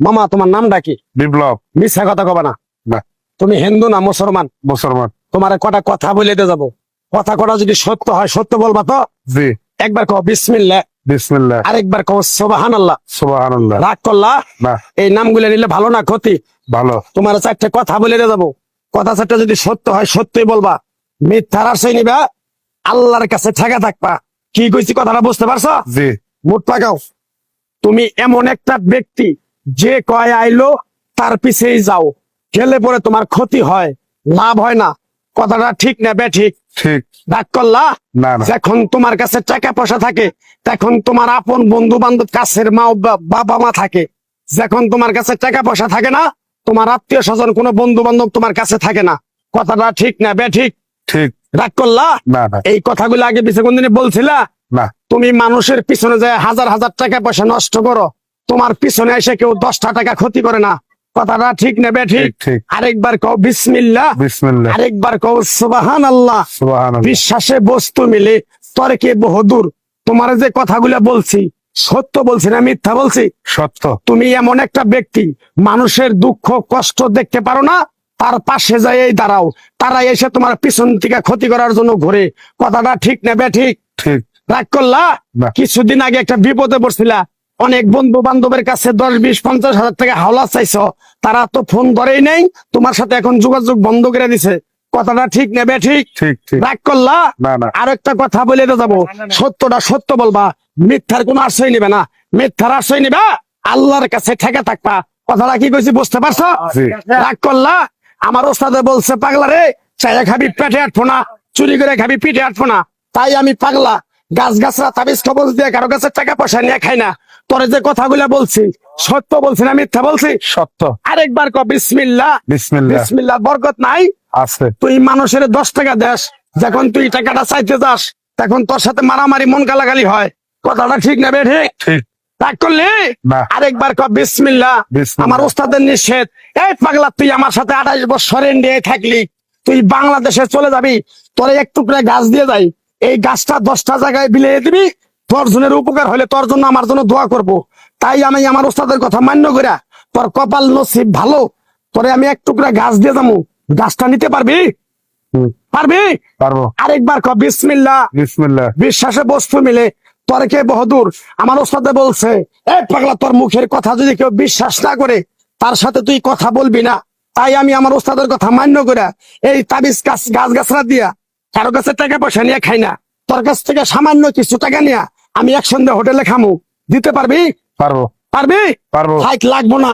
মামা তোমার নামটা কি? বিপ্লব। মিথ্যা কথা কবা না। না। তুমি হিন্দু না মুসলমান? মুসলমান। তোমার কটা কথা বলে দিয়ে যাবো, কথা কটা যদি সত্য হয় সত্য বলবা তো? জি। একবার কও বিসমিল্লাহ। বিসমিল্লাহ। আরেকবার কও সুবহানাল্লাহ। সুবহানাল্লাহ। রাগ করলা? না। এই নামগুলো নিলে ভালো না ক্ষতি? ভালো। তোমার চারটে কথা বলে দিয়ে যাবো, কথা চারটা যদি সত্য হয় সত্যই বলবা, মিথ্যার আশ্রয় নিবা, আল্লাহর কাছে ঠেকা থাকবা। কি কইছি কথাটা বুঝতে পারছো? জি। মুখ পাকাও। তুমি এমন একটা ব্যক্তি যে কয় আইলো তার পিছেই যাও, গেলে পরে তোমার ক্ষতি হয়, লাভ হয় না। কথাটা ঠিক না বেঠিক? ঠিক। রাগ করলা? না না। যখন তোমার কাছে টাকা পয়সা থাকে তখন তোমার আপন বন্ধু বান্ধব, কাছের মা বাবা মা থাকে। যখন তোমার কাছে টাকা পয়সা থাকে না, তোমার আত্মীয় স্বজন কোনো বন্ধু বান্ধব তোমার কাছে থাকে না। কথাটা ঠিক না বেঠিক? ঠিক। রাগ করলা? না না। এই কথাগুলো আগে পিছিয়ে কোনদিন বলছিলা? না। তুমি মানুষের পিছনে যায় হাজার হাজার টাকা পয়সা নষ্ট করো, তোমার পিছনে এসে কেউ 10টা টাকা ক্ষতি করে না। কথাটা ঠিক না বেঠিক? ঠিক। আরেকবার কও বিসমিল্লাহ। বিসমিল্লাহ। আরেকবার কও সুবহানাল্লাহ। সুবহানাল্লাহ। বিশ্বাসে বস্তু মিলে তর্কে বহুদূর। তোমার যে কথাগুলো বলছি সত্য বলছি না মিথ্যা বলছি? সত্য। তুমি এমন একটা ব্যক্তি, মানুষের দুঃখ কষ্ট দেখতে পারো না, তার পাশে যাই দাঁড়াও, তারা এসে তোমার পিছন থেকে ক্ষতি করার জন্য ঘুরে। কথাটা ঠিক না বেঠিক? ঠিক। রাগ করলা? না। কিছুদিন আগে একটা বিপদে পড়ছিলা, অনেক বন্ধু বান্ধবের কাছে 10, 20, 50 হাজার টাকা হাওলা চাইছো, তারা তো ফোন ধরেই নেই, তোমার সাথে এখন যোগাযোগ বন্ধ করে দিছে। কথাটা ঠিক না বেঠিক? ঠিক। ঠিক। রাগ করলা? না না। আর একটা কথা বলে দিয়ে যাবো, সত্যটা সত্য বলবা, মিথ্যার কোনো আশ্রয় নিবে না। মিথ্যার আশ্রয় নিবা, আল্লাহর কাছে ঠেকে থাকবা। কথাটা কি কইছি বুঝতে পারছো? জি। রাগ করলা? আমার ওস্তাদে বলছে পাগলা রে, চাইয়া খাবি পেটে আটবো না, চুরি করে খাবি পিঠে আটবো না। তাই আমি পাগলা, গাছ গাছরা তাবিজ কবজ দিয়ে কারো কাছে টাকা পয়সা নিয়ে খাই না। তোরে যে কথাগুলা বলছি সত্য বলছি না মিথ্যা বলছি? সত্য। আরেকবার ক বিসমিল্লাহ। বিসমিল্লাহ। বিসমিল্লাহ বরকত নাই? আছে। তুই মানুষের 10 টাকা দেস, যখন তুই টাকাটা চাইতে যাস তখন তোর সাথে মারামারি মন গালাগালি হয়। কথাটা ঠিক না বেঠিক? ঠিক। রাগ করলি? না। আরেকবার ক বিসমিল্লাহ। বিসমিল্লাহ। আমার ওস্তাদের নিষেধ। এই পাগলা, তুই আমার সাথে 28 বছর ইন্ডিয়ায় থাকলি, তুই বাংলাদেশে চলে যাবি, তোরে এক টুকরা গাছ দিয়ে যাই, এই গাছটা 10টা জায়গায় বিলিয়ে দিবি, তোর জনের উপকার হলে তোর জন্য আমার জন্য দোয়া করব। তাই আমি আমার ওস্তাদের কথা মান্য করিয়া, তোর কপাল নসিব ভালো, তোরে আমি এক টুকরা গাছ দিয়ে যাবো, গাছটা নিতে পারবি? পারবি? পারবো। আরেকবার ক বিসমিল্লাহ। বিসমিল্লাহ। বিশ্বাসে বস্তু মিলে তর্কে বহুদূর। আমার ওস্তাদে বলছে, এই পাগলা, তোর মুখের কথা যদি কেউ বিশ্বাস না করে তার সাথে তুই কথা বলবি না। তাই আমি আমার ওস্তাদের কথা মান্য করে এই তাবিজ গাছ গাছরা দিয়া কারো কাছে টাকা পয়সা নিয়ে খাই না। তোর কাছ থেকে সামান্য কিছু টাকা নিয়ে আমি একসঙ্গে হোটেলে খামু, দিতে পারবি? পারবো। পারবি? পারবো। হাইট লাগবো না।